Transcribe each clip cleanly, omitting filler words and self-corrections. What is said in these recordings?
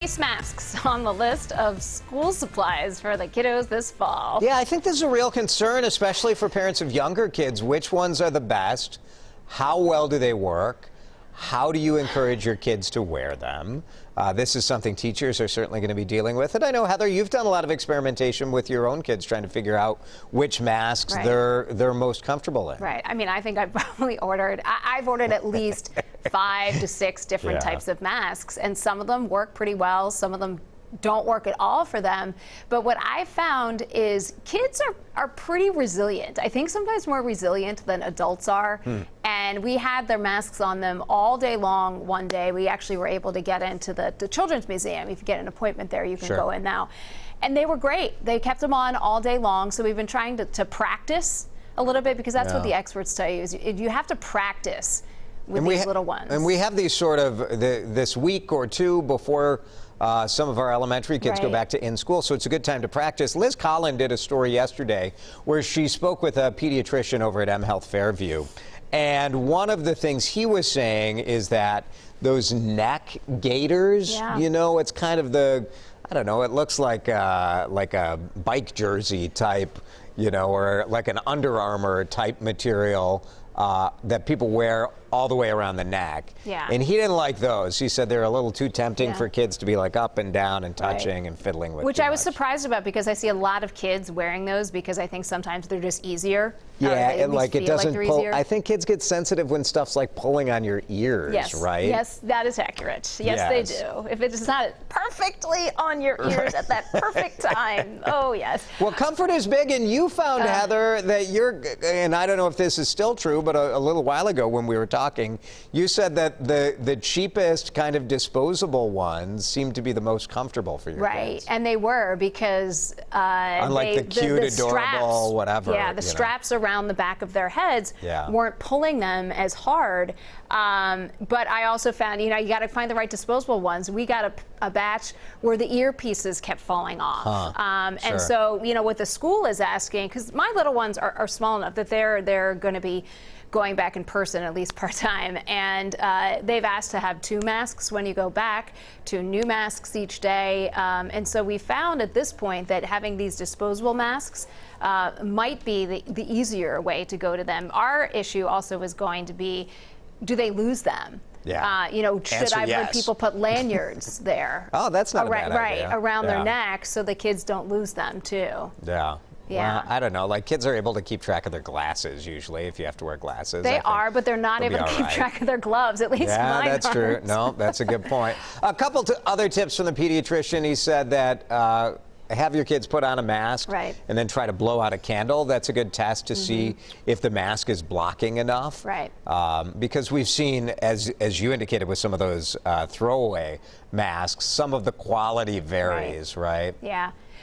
Face masks on the list of school supplies for the kiddos this fall. Yeah, I think this is a real concern, especially for parents of younger kids. Which ones are the best? How well do they work? How do you encourage your kids to wear them? This is something teachers are certainly going to be dealing with. And I know, Heather, you've done a lot of experimentation with your own kids trying to figure out which masks they're most comfortable in. Right. I mean, I think I've probably I've ordered at least 5 to 6 different types of masks, and some of them work pretty well. Some of them don't work at all for them. But what I found is kids are pretty resilient. I think sometimes more resilient than adults are. And we had their masks on them all day long one day. We actually were able to get into the Children's Museum. If you get an appointment there, you can go in now. And they were great. They kept them on all day long. So we've been trying to practice a little bit, because that's what the experts tell you, is you have to practice with these little ones. And we have these sort of this week or two before some of our elementary kids go back to in-school, so it's a good time to practice. Liz Collin did a story yesterday where she spoke with a pediatrician over at M Health Fairview. And one of the things he was saying is that those neck gaiters, you know, it's kind of I don't know, it looks like a bike jersey type, you know, or like an Under Armour type material that people wear all the way around the neck. And he didn't like those. He said they're a little too tempting for kids to be like up and down and touching and fiddling with. Which I was surprised about, because I see a lot of kids wearing those, because I think sometimes they're just easier. And like it doesn't pull. I think kids get sensitive when stuff's like pulling on your ears, right? Yes, that is accurate. Yes, they do. If it's not perfectly on your ears at that perfect time. Oh, yes. Well, comfort is big, and you found, Heather, that and I don't know if this is still true, but a little while ago when we were talking, you said that the cheapest kind of disposable ones seemed to be the most comfortable for your kids. And they were, because unlike the cute, adorable, straps, whatever. the straps around the back of their heads weren't pulling them as hard. But I also found, you got to find the right disposable ones. We got a batch where the earpieces kept falling off. And so, what the school is asking, because my little ones are small enough that they're going to be going back in person at least part-time, and they've asked to have 2 masks when you go back, 2 new masks each day, and so we found at this point that having these disposable masks might be the easier way to go to them. Our issue also is going to be, do they lose them? Should I have people put lanyards there? Oh, that's not a bad idea. Around their neck, so the kids don't lose them too. Well, I don't know. Like, kids are able to keep track of their glasses usually if you have to wear glasses. They are, but they're not able to keep track of their gloves. At least mine aren't. Yeah, that's true. No, that's a good point. A couple other tips from the pediatrician. He said that have your kids put on a mask and then try to blow out a candle. That's a good test to see if the mask is blocking enough. Because we've seen, as you indicated with some of those throwaway masks, some of the quality varies, right?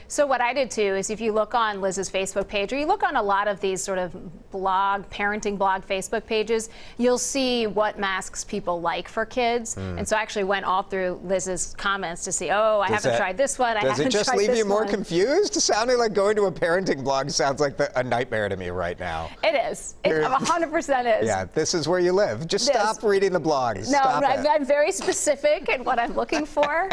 So what I did too is, if you look on Liz's Facebook page, or you look on a lot of these sort of parenting blog Facebook pages, you'll see what masks people like for kids. And so I actually went all through Liz's comments to see, I haven't tried this one, I haven't tried this one. Does it just leave you more confused? Sounding like going to a parenting blog sounds like a nightmare to me right now. It is. It 100% is. Yeah, this is where you live. Just stop reading the blogs. No, I'm very specific in what I'm looking for.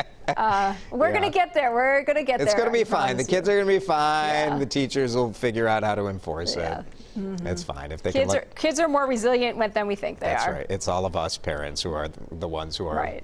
We're going to get there. We're going to get there. It's going to be fine. The kids are going to be fine. The teachers will figure out how to enforce it. It's fine. If they kids are more resilient than we think they are. That's right. It's all of us parents who are the ones who are